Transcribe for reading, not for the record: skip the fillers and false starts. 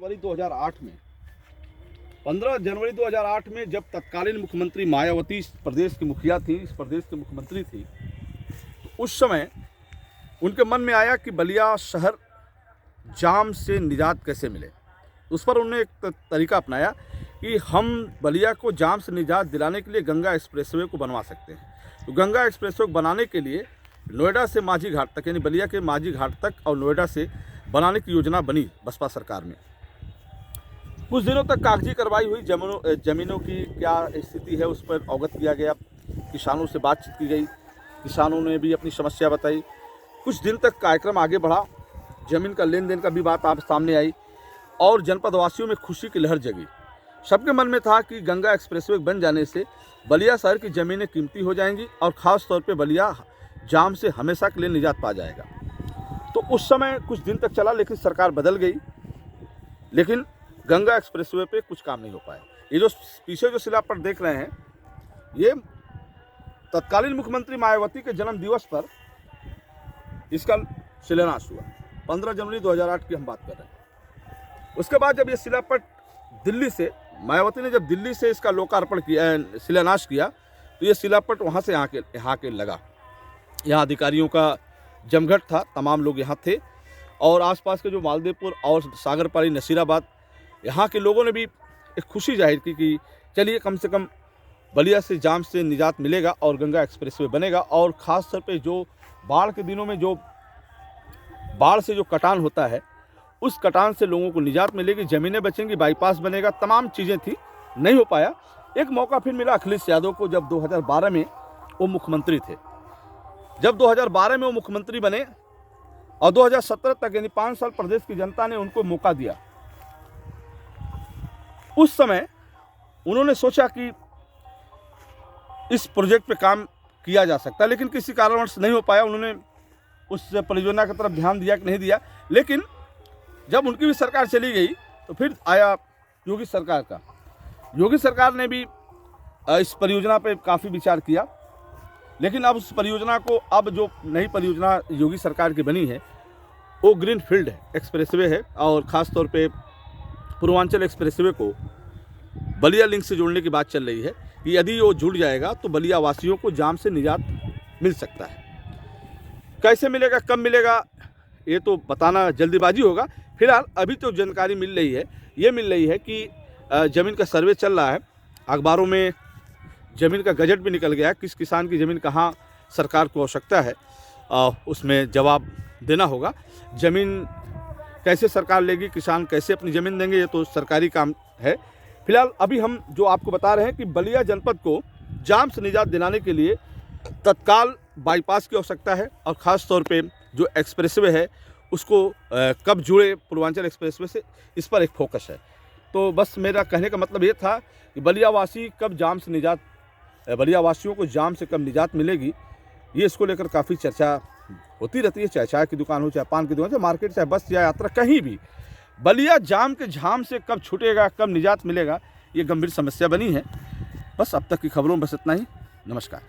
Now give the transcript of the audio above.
जनवरी 2008 में 15 जनवरी 2008 में जब तत्कालीन मुख्यमंत्री मायावती इस प्रदेश की मुखिया थी, इस प्रदेश की मुख्यमंत्री थी, तो उस समय उनके मन में आया कि बलिया शहर जाम से निजात कैसे मिले। उस पर उन्होंने एक तरीका अपनाया कि हम बलिया को जाम से निजात दिलाने के लिए गंगा एक्सप्रेसवे को बनवा सकते हैं। तो गंगा एक्सप्रेसवे को बनाने के लिए नोएडा से माझी घाट तक, यानी बलिया के माझी घाट तक और नोएडा से बनाने की योजना बनी बसपा सरकार में। कुछ दिनों तक कागजी कार्रवाई हुई, ज़मीनों की क्या स्थिति है उस पर अवगत किया गया, किसानों से बातचीत की गई, किसानों ने भी अपनी समस्या बताई। कुछ दिन तक कार्यक्रम आगे बढ़ा, ज़मीन का लेन देन का भी बात आप सामने आई और जनपद वासियों में खुशी की लहर जगी। सबके मन में था कि गंगा एक्सप्रेसवे बन जाने से बलिया शहर की ज़मीनें कीमती हो जाएंगी और ख़ास तौर पे बलिया जाम से हमेशा के लिए निजात पा जाएगा। तो उस समय कुछ दिन तक चला, लेकिन सरकार बदल गई, लेकिन गंगा एक्सप्रेसवे पे कुछ काम नहीं हो पाया। ये जो पीछे जो शिलापट देख रहे हैं, ये तत्कालीन मुख्यमंत्री मायावती के जन्म दिवस पर इसका शिलान्यास हुआ। 15 जनवरी 2008 की हम बात कर रहे हैं। उसके बाद जब ये शिलापट दिल्ली से, मायावती ने जब दिल्ली से इसका लोकार्पण किया, शिलान्यास किया, तो ये शिलापट वहाँ से यहाँ के लगा। यहाँ अधिकारियों का जमघट था, तमाम लोग यहाँ थे और आसपास के जो मालदेवपुर और सागरपाली, नसीराबाद, यहाँ के लोगों ने भी एक खुशी जाहिर की कि चलिए कम से कम बलिया से जाम से निजात मिलेगा और गंगा एक्सप्रेसवे बनेगा। और ख़ास तौर पे जो बाढ़ के दिनों में जो बाढ़ से जो कटान होता है, उस कटान से लोगों को निजात मिलेगी, ज़मीनें बचेंगी, बाईपास बनेगा, तमाम चीज़ें थी, नहीं हो पाया। एक मौका फिर मिला अखिलेश यादव को, जब 2012 में वो मुख्यमंत्री थे। जब 2012 में वो मुख्यमंत्री बने और 2017 तक, यानी 5 साल प्रदेश की जनता ने उनको मौका दिया। उस समय उन्होंने सोचा कि इस प्रोजेक्ट पे काम किया जा सकता है, लेकिन किसी कारणवश नहीं हो पाया। उन्होंने उस परियोजना की तरफ ध्यान दिया कि नहीं दिया, लेकिन जब उनकी भी सरकार चली गई तो फिर आया योगी सरकार का। योगी सरकार ने भी इस परियोजना पे काफ़ी विचार किया, लेकिन अब उस परियोजना को, अब जो नई परियोजना योगी सरकार की बनी है वो ग्रीन फील्ड एक्सप्रेसवे है और ख़ास तौर पे पूर्वांचल एक्सप्रेसवे को बलिया लिंक से जोड़ने की बात चल रही है कि यदि वो जुड़ जाएगा तो बलिया वासियों को जाम से निजात मिल सकता है। कैसे मिलेगा, कब मिलेगा, ये तो बताना जल्दीबाजी होगा। फिलहाल अभी तो जानकारी मिल रही है, ये मिल रही है कि ज़मीन का सर्वे चल रहा है, अखबारों में ज़मीन का गजट भी निकल गया, किस किसान की ज़मीन कहाँ सरकार को आवश्यकता है, उसमें जवाब देना होगा। ज़मीन कैसे सरकार लेगी, किसान कैसे अपनी ज़मीन देंगे, ये तो सरकारी काम है। फिलहाल अभी हम जो आपको बता रहे हैं कि बलिया जनपद को जाम से निजात दिलाने के लिए तत्काल बाईपास की आवश्यकता है और ख़ास तौर पे जो एक्सप्रेसवे है उसको कब जुड़े पूर्वांचल एक्सप्रेसवे से, इस पर एक फोकस है। तो बस मेरा कहने का मतलब ये था कि बलियावासी कब जाम से निजात, बलियावासियों को जाम से कब निजात मिलेगी, ये इसको लेकर काफ़ी चर्चा होती रहती है, चाहे चाय की दुकान हो, चाहे पान की दुकान, चाहे मार्केट, चाहे बस या यात्रा, कहीं भी बलिया जाम के झाम से कब छूटेगा, कब निजात मिलेगा, ये गंभीर समस्या बनी है। बस अब तक की खबरों में बस इतना ही। नमस्कार।